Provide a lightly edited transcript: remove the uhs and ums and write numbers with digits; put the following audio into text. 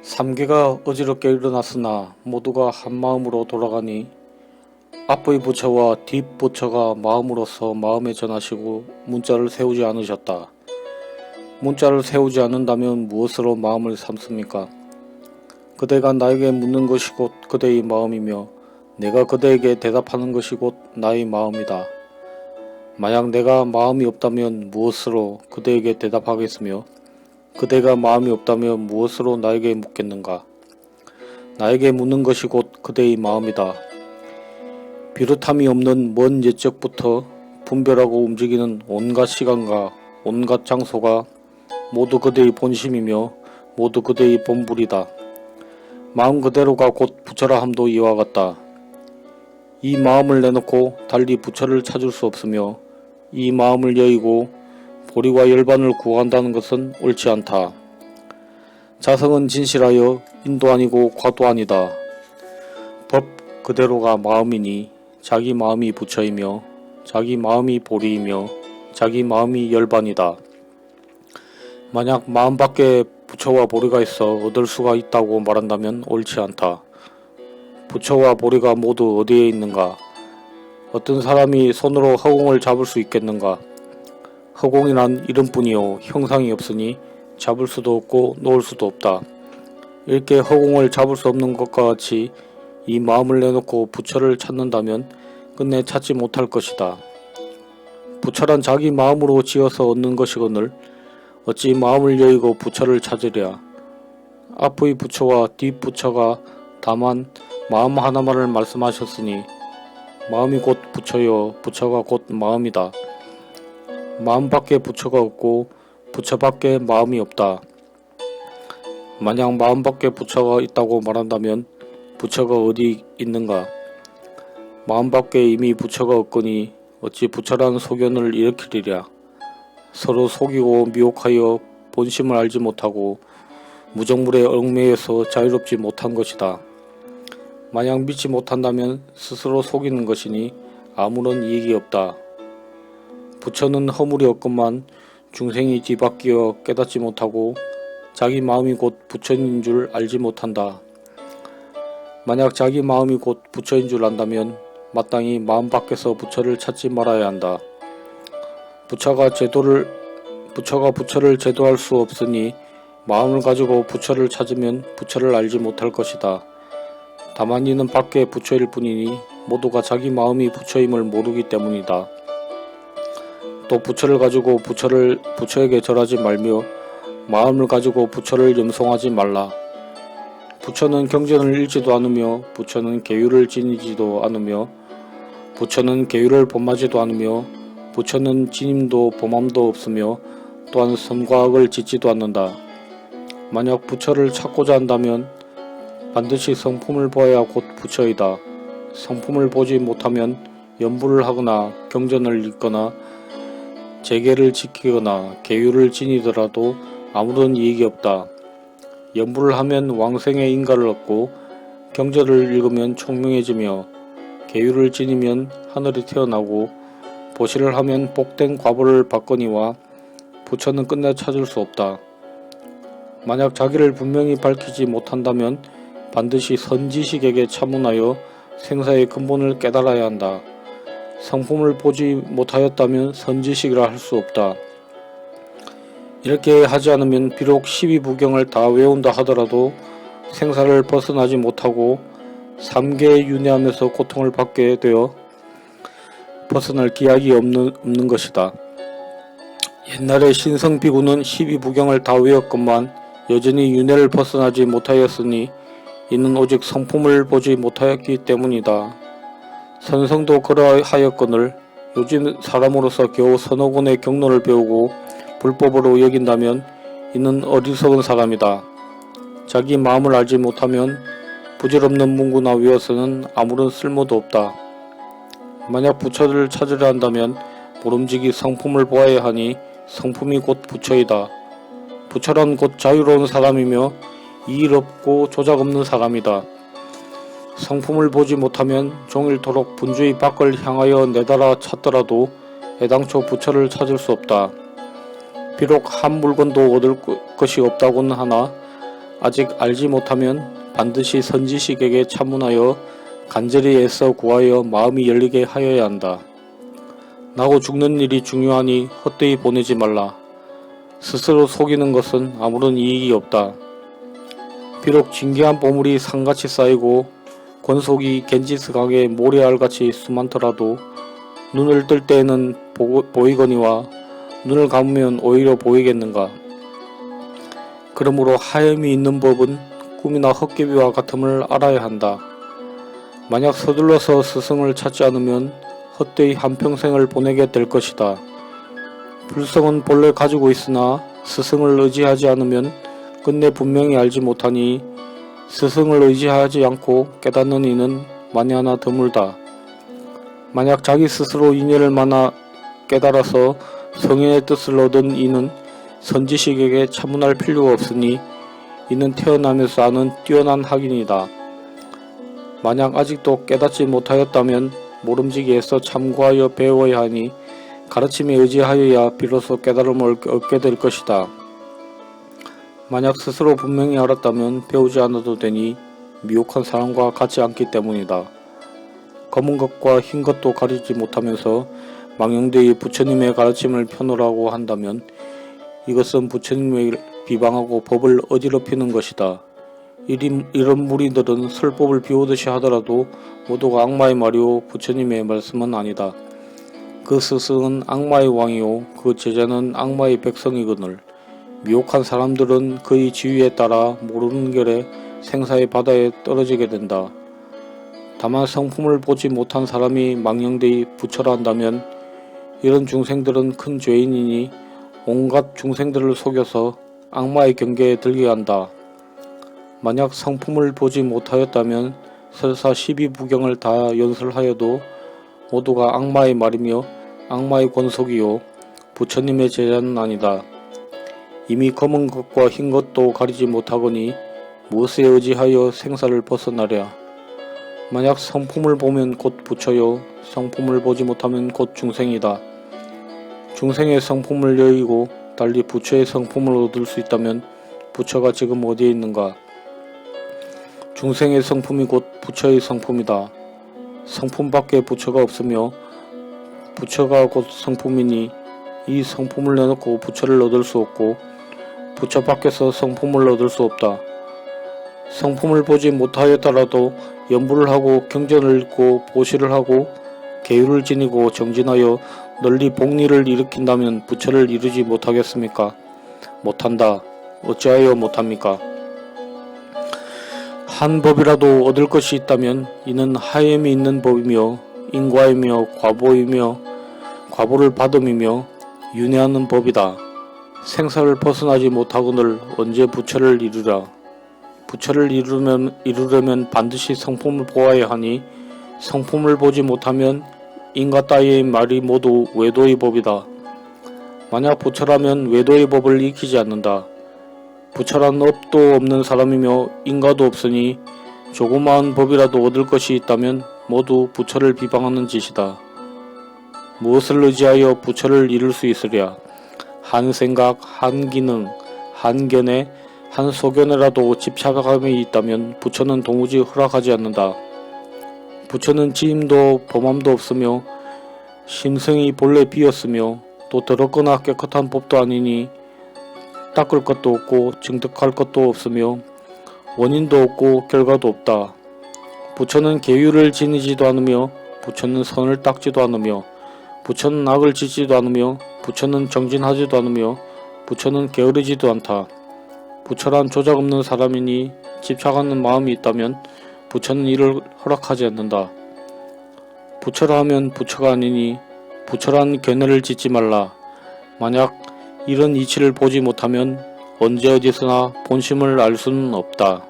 삼계가 어지럽게 일어났으나 모두가 한마음으로 돌아가니 앞의 부처와 뒷 부처가 마음으로서 마음에 전하시고 문자를 세우지 않으셨다. 문자를 세우지 않는다면 무엇으로 마음을 삼습니까? 그대가 나에게 묻는 것이 곧 그대의 마음이며 내가 그대에게 대답하는 것이 곧 나의 마음이다. 만약 내가 마음이 없다면 무엇으로 그대에게 대답하겠으며 그대가 마음이 없다면 무엇으로 나에게 묻겠는가? 나에게 묻는 것이 곧 그대의 마음이다. 비롯함이 없는 먼 옛적부터 분별하고 움직이는 온갖 시간과 온갖 장소가 모두 그대의 본심이며 모두 그대의 본불이다. 마음 그대로가 곧 부처라 함도 이와 같다. 이 마음을 내놓고 달리 부처를 찾을 수 없으며 이 마음을 여의고 보리와 열반을 구한다는 것은 옳지 않다. 자성은 진실하여 인도 아니고 과도 아니다. 법 그대로가 마음이니 자기 마음이 부처이며 자기 마음이 보리이며 자기 마음이 열반이다. 만약 마음 밖에 부처와 보리가 있어 얻을 수가 있다고 말한다면 옳지 않다. 부처와 보리가 모두 어디에 있는가? 어떤 사람이 손으로 허공을 잡을 수 있겠는가? 허공이란 이름뿐이요 형상이 없으니 잡을 수도 없고 놓을 수도 없다. 이렇게 허공을 잡을 수 없는 것과 같이 이 마음을 내놓고 부처를 찾는다면 끝내 찾지 못할 것이다. 부처란 자기 마음으로 지어서 얻는 것이거늘 어찌 마음을 여의고 부처를 찾으랴. 앞의 부처와 뒷 부처가 다만 마음 하나만을 말씀하셨으니 마음이 곧 부처요 부처가 곧 마음이다. 마음 밖에 부처가 없고 부처 밖에 마음이 없다. 만약 마음 밖에 부처가 있다고 말한다면 부처가 어디 있는가? 마음 밖에 이미 부처가 없거니 어찌 부처라는 소견을 일으키리랴. 서로 속이고 미혹하여 본심을 알지 못하고 무정물에 얽매여서 자유롭지 못한 것이다. 만약 믿지 못한다면 스스로 속이는 것이니 아무런 이익이 없다. 부처는 허물이 없건만 중생이 뒤바뀌어 깨닫지 못하고 자기 마음이 곧 부처인 줄 알지 못한다. 만약 자기 마음이 곧 부처인 줄 안다면 마땅히 마음 밖에서 부처를 찾지 말아야 한다. 부처가 부처를 제도할 수 없으니 마음을 가지고 부처를 찾으면 부처를 알지 못할 것이다. 다만 이는 밖에 부처일 뿐이니 모두가 자기 마음이 부처임을 모르기 때문이다. 또 부처를 가지고 부처에게 절하지 말며 마음을 가지고 부처를 염송하지 말라. 부처는 경전을 읽지도 않으며 부처는 계율을 지니지도 않으며 부처는 계율을 범하지도 않으며 부처는 지님도 범함도 없으며 또한 선과 악을 짓지도 않는다. 만약 부처를 찾고자 한다면 반드시 성품을 보아야 곧 부처이다. 성품을 보지 못하면 연부를 하거나 경전을 읽거나 제계를 지키거나 계율을 지니더라도 아무런 이익이 없다. 연부를 하면 왕생의 인가를 얻고 경전을 읽으면 총명해지며 계율을 지니면 하늘에 태어나고 보시를 하면 복된 과보를 받거니와 부처는 끝내 찾을 수 없다. 만약 자기를 분명히 밝히지 못한다면 반드시 선지식에게 차문하여 생사의 근본을 깨달아야 한다. 성품을 보지 못하였다면 선지식이라 할 수 없다. 이렇게 하지 않으면 비록 12부경을 다 외운다 하더라도 생사를 벗어나지 못하고 삼계에 윤회하면서 고통을 받게 되어 벗어날 기약이 없는 것이다. 옛날에 신성비구는 12부경을 다 외웠건만 여전히 윤회를 벗어나지 못하였으니 이는 오직 성품을 보지 못하였기 때문이다. 선성도 그러하였거늘 요즘 사람으로서 겨우 서너 권의 경론을 배우고 불법으로 여긴다면 이는 어리석은 사람이다. 자기 마음을 알지 못하면 부질없는 문구나 외워서는 아무런 쓸모도 없다. 만약 부처를 찾으려 한다면 모름지기 성품을 보아야 하니 성품이 곧 부처이다. 부처란 곧 자유로운 사람이며 이일 없고 조작 없는 사람이다. 성품을 보지 못하면 종일토록 분주히 밖을 향하여 내달아 찾더라도 애당초 부처를 찾을 수 없다. 비록 한 물건도 얻을 것이 없다고는 하나 아직 알지 못하면 반드시 선지식에게 차문하여 간절히 애써 구하여 마음이 열리게 하여야 한다. 나고 죽는 일이 중요하니 헛되이 보내지 말라. 스스로 속이는 것은 아무런 이익이 없다. 비록 진귀한 보물이 산같이 쌓이고 권속이 겐지스 강의 모래알같이 수많더라도 눈을 뜰 때에는 보이거니와 눈을 감으면 오히려 보이겠는가. 그러므로 하염이 있는 법은 꿈이나 헛개비와 같음을 알아야 한다. 만약 서둘러서 스승을 찾지 않으면 헛되이 한평생을 보내게 될 것이다. 불성은 본래 가지고 있으나 스승을 의지하지 않으면 끝내 분명히 알지 못하니 스승을 의지하지 않고 깨닫는 이는 만에하나 드물다. 만약 자기 스스로 인연을 만나 깨달아서 성인의 뜻을 얻은 이는 선지식에게 차문할 필요가 없으니 이는 태어나면서 아는 뛰어난 학인이다. 만약 아직도 깨닫지 못하였다면 모름지기 애써 참고하여 배워야 하니 가르침에 의지하여야 비로소 깨달음을 얻게 될 것이다. 만약 스스로 분명히 알았다면 배우지 않아도 되니 미혹한 사람과 같지 않기 때문이다. 검은 것과 흰 것도 가리지 못하면서 망령되이 부처님의 가르침을 펴놓으라고 한다면 이것은 부처님을 비방하고 법을 어지럽히는 것이다. 이런 무리들은 설법을 비우듯이 하더라도 모두가 악마의 말이요 부처님의 말씀은 아니다. 그 스승은 악마의 왕이요 그 제자는 악마의 백성이거늘 미혹한 사람들은 그의 지위에 따라 모르는 결에 생사의 바다에 떨어지게 된다. 다만 성품을 보지 못한 사람이 망령되이 부처라 한다면 이런 중생들은 큰 죄인이니 온갖 중생들을 속여서 악마의 경계에 들게 한다. 만약 성품을 보지 못하였다면 설사 12부경을 다 연설하여도 모두가 악마의 말이며 악마의 권속이요 부처님의 제자는 아니다. 이미 검은 것과 흰 것도 가리지 못하거니 무엇에 의지하여 생사를 벗어나랴. 만약 성품을 보면 곧 부처요 성품을 보지 못하면 곧 중생이다. 중생의 성품을 여의고 달리 부처의 성품을 얻을 수 있다면 부처가 지금 어디에 있는가. 중생의 성품이 곧 부처의 성품이다. 성품밖에 부처가 없으며 부처가 곧 성품이니 이 성품을 내놓고 부처를 얻을 수 없고 부처 밖에서 성품을 얻을 수 없다. 성품을 보지 못하였더라도 연부를 하고 경전을 읽고 보시를 하고 계율을 지니고 정진하여 널리 복리를 일으킨다면 부처를 이루지 못하겠습니까? 못한다. 어찌하여 못합니까? 한 법이라도 얻을 것이 있다면 이는 하염이 있는 법이며 인과이며 과보이며 과보를 받음이며 윤회하는 법이다. 생사를 벗어나지 못하거늘 언제 부처를 이루랴. 부처를 이루려면 반드시 성품을 보아야 하니 성품을 보지 못하면 인과 따위의 말이 모두 외도의 법이다. 만약 부처라면 외도의 법을 익히지 않는다. 부처란 업도 없는 사람이며 인과도 없으니 조그마한 법이라도 얻을 것이 있다면 모두 부처를 비방하는 짓이다. 무엇을 의지하여 부처를 이룰 수 있으랴. 한 생각, 한 기능, 한 견해, 한 소견에라도 집착감이 있다면 부처는 도무지 허락하지 않는다. 부처는 지임도 범함도 없으며 심성이 본래 비었으며 또 더럽거나 깨끗한 법도 아니니 닦을 것도 없고 증득할 것도 없으며 원인도 없고 결과도 없다. 부처는 계율을 지니지도 않으며 부처는 선을 닦지도 않으며 부처는 악을 짓지도 않으며 부처는 정진하지도 않으며 부처는 게으르지도 않다. 부처란 조작 없는 사람이니 집착하는 마음이 있다면 부처는 이를 허락하지 않는다. 부처라 하면 부처가 아니니 부처란 견해를 짓지 말라. 만약 이런 이치를 보지 못하면 언제 어디서나 본심을 알 수는 없다.